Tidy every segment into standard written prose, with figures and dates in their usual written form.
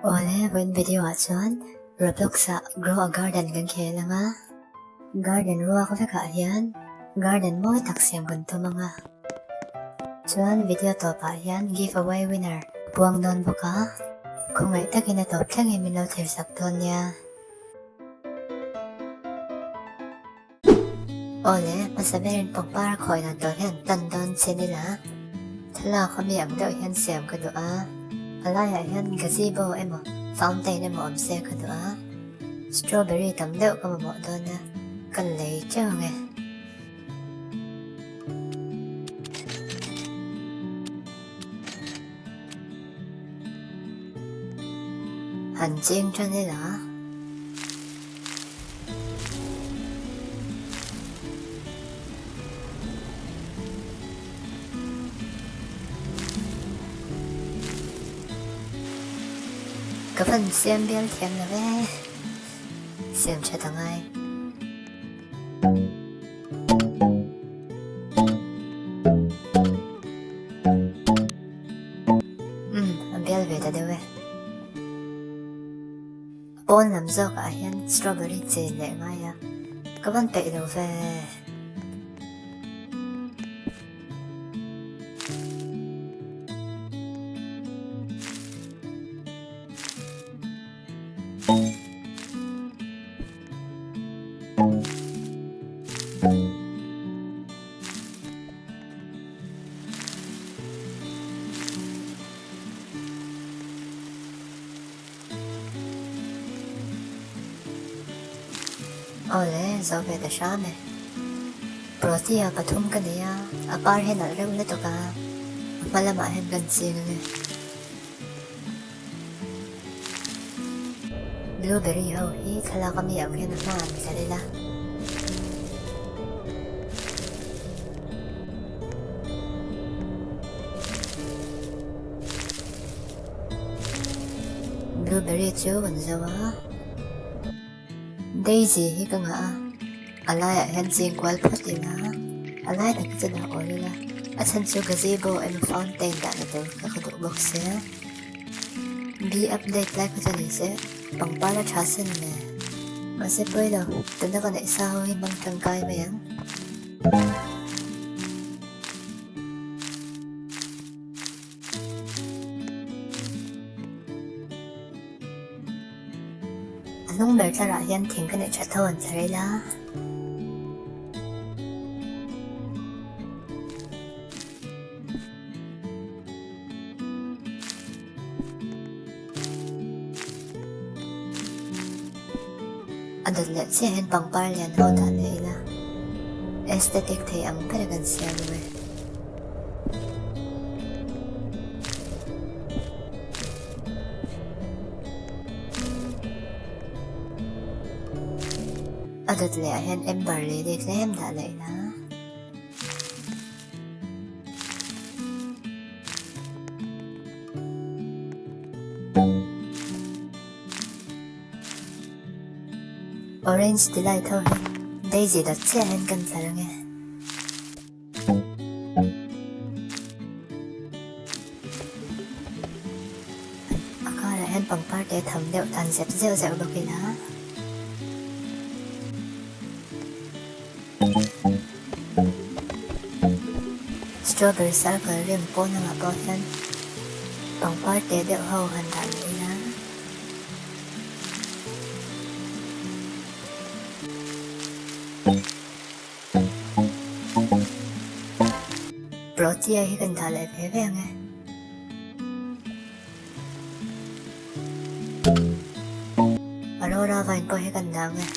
Ole, when video chuan Roblox grow a garden kan khela nga. Garden ruwa ko ka hian. Garden mo tak siam kan to mga. Chuan video to pa hian giveaway winner. Buang don buka. Kung ay takin na to tlangi minlaw tir sakton niya. Ole, masabihin pang para ko na to hian tandon sinila. Tala kami ang daw hian siam ka doa. Alaya hian gazebo emo. Fountain emo omse ka doa. Strawberry tam daw ka mo doon na. Kalay chong eh. Hanjing cho nila. Các phần xem biên thiền là về. Xem cho thằng ai. Biên về ta đâu về. Bốn làm dâu cả hiên strawberry chê lệ ngay à. Các bạn tệ đâu về. Ole, dâu về ta xa mẹ. Protia pathum ka niya. Apar hen al rew na to ka. Malama hen gan sing ne. Blueberry ho hi khala kami ang hen na salila. Blueberry chu wan zawa. Daisy hi ka nga. Alaya hen sing kwal pati na. Alaya nakita na o nila. At san su gazebo and fountain da na to kakadukbok siya. Be update like ko sa nise. Pang para chasin na. Kasi pwede tanda ka na isa ho himang tangkay mo yan. Anong bertara yan ting ka na chatawan sa rila? Adot let siya hen pang parlian ho da nila. Aesthetic tay ang peragan siya luwe. Adot le hen ember lady claim da nila. Orange delight ho hen. Daisy dot siya hen kan sarang eh. Akara hen pang party tham deo tan sep zeo zeo bakila. Strawberry circle rim po na nga po hen. Pang party deo ho handa nila. Protia hi kan dhalay bebe nga. Aurora vine po hi kan da nga.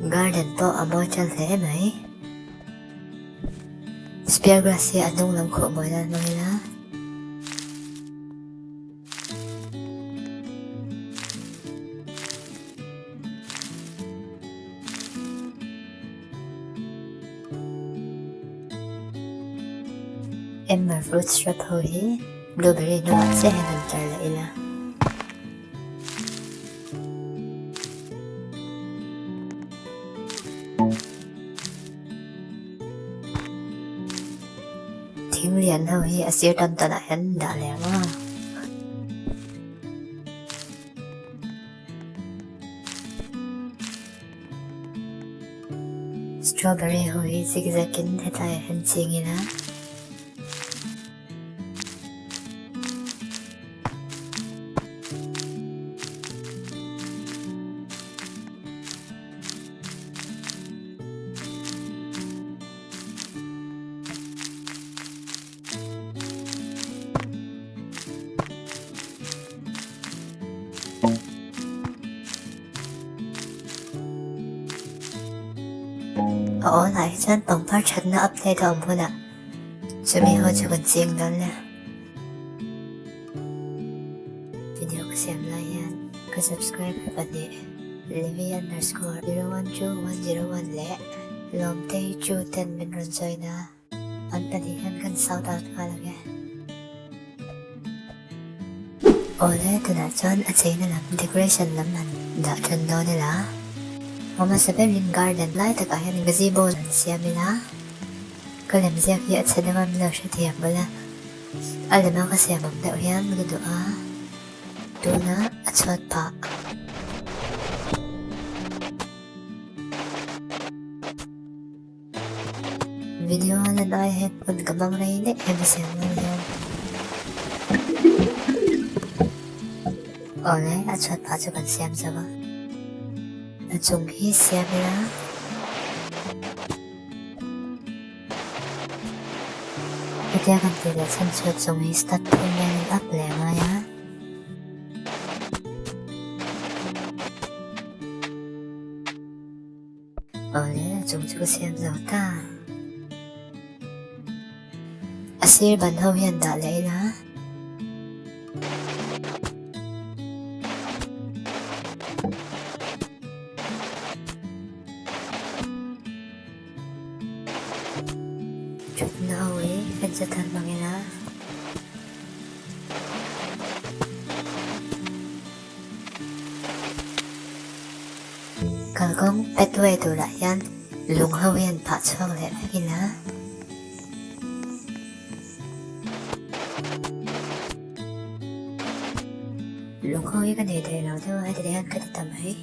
Garden po amo chal the mai. Speargrass hi anong lang ko mo na nila. Ember fruit strap ho hi. Blueberry no at siya hen ang charla ila. ทิ้งเหรียญเฮาฮีอาศิรตำตะเห็นด่าแล้วว่าสตรอเบอรี่เฮาฮีซิกแซกินให้ตายเห็นจริงนะ Oo lại chân tổng phát chân nó update đồng hơn ạ. Chuẩn bị hơi cho gần riêng đó nè. Video có xem like yan, có subscribe và bật nhẹ. Livy_012101 lẹ. Lom tay chu tên bên run chơi na. Anh ta đi hắn gần sau tao qua là nghe. Ole từ đã chân ở trên là làm decoration lắm nè. Đã chân đó nè là. Mama sa Berlin Garden lai tak ayan ng gazebo siya mila. Kalam siya kaya at sa naman mila siya tiyang bala. Alam mo kasi amang daw yan magdoa. Tuna at suot pa. Video na na ay headphone kabang raini ay masiyang mo yan. Ole at suot pa sa siyam sa ba. Chung hi siya mila. Ito akan tidak sansut chung hi start punya up lema ya. Ole chung juga siya zauta. Asir ban hau yan da leila. Chụp nào ấy, phần giật thân bằng nghe lá. Kalau kong petwe tu lah yan, lung hau yan pak chok leh lagi lah. Lung hau yan kan dede lau tu ay dede yan kati tamay.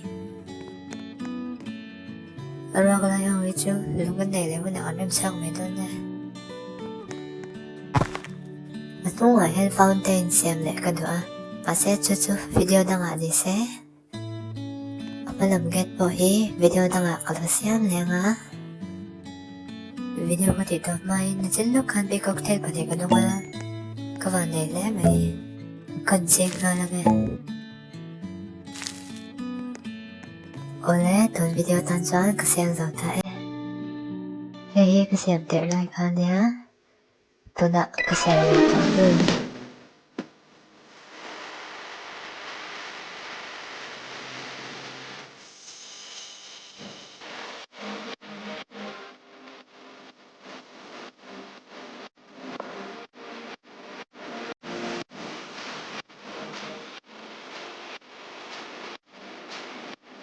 Arwa ko lang yung video, lung kan dede mo na anam sang may doon na. Matung nga yan fountain siyam leh kadua. Pase chuchu video na nga di se. Apalam get po video na nga kalasiyam leh nga. Video ko dito may nasinlukan may cocktail pati ka nung nga. Kawanay leh may kansig na lang eh. Ole, ton video tan chan kasiyam zauta eh. Hey, kasiyam ter like han ya. Ito na kasi ang ito.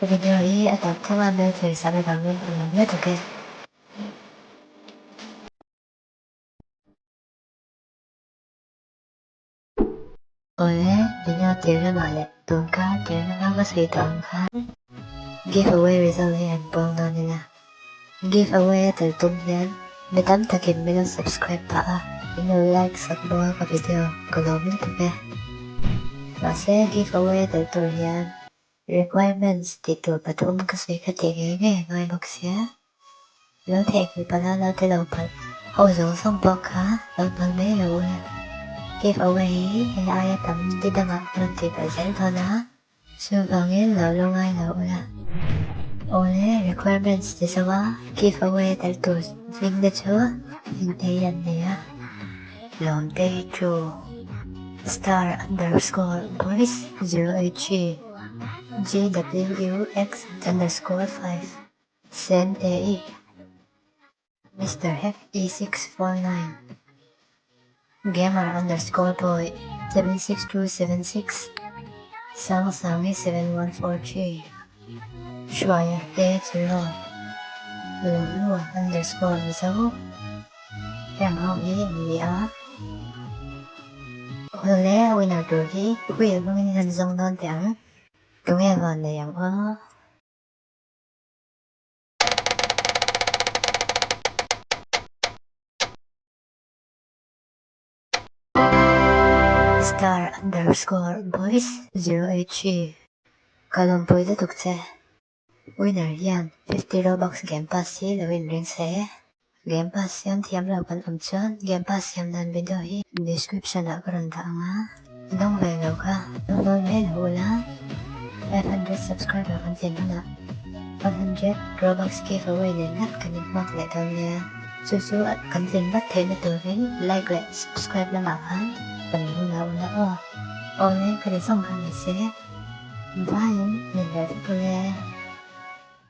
Video ini atau tema dari sampai kami belum tuh guys. Ole, video tiếng nói lệ tuần cá tiếng nó có sự tuần cá. Giveaway result yan pong na nila. Giveaway từ tuần yan. May tắm takin may subscribe pa. Ino-like sa mga ka-video. Kalom nito be. Kasi giveaway từ tuần yan. Requirements dito patum kasi katingin ngay magsiya. Lâu thẹn vì bà lâu tới lâu phật. Hậu dấu xong bọc hả? Lâu phật mấy lâu nè. Giveaway hay ai tầm đi đăng ạc luôn thì phải dẫn thôi á. Sư vào nghĩa lâu lâu ngay lâu nè. Ole requirements di sa giveaway dal to signature hindi yan niya. Long day to star_voice 0HG GWX_5 send AE Mr. FE649 gamer_boy 76276 Sangsangi 714G Shwaya Day to Lord Lulu_6 Em không ý gì á. 원래 오늘 돌기 후에 보면 한정 넌 땡. 동해가 내양 어. Star underscore boys 0H Column boy the 독재 Winner yan 50 Robux Game Pass hi là win ring sẽ Game Pass yan thiam là quan âm chân Game Pass yan nan video hi description là karon ta nga Nông về lâu ka Nông nông về là ula 500 subscriber kan tiền na 100 Robux giveaway nên nát kanin mong lại tao nha Susu at kan tiền bắt thế na tôi like lại subscribe lang akan Panuna-una o. O, kaya song kami siya. Bayan, nila rin pala.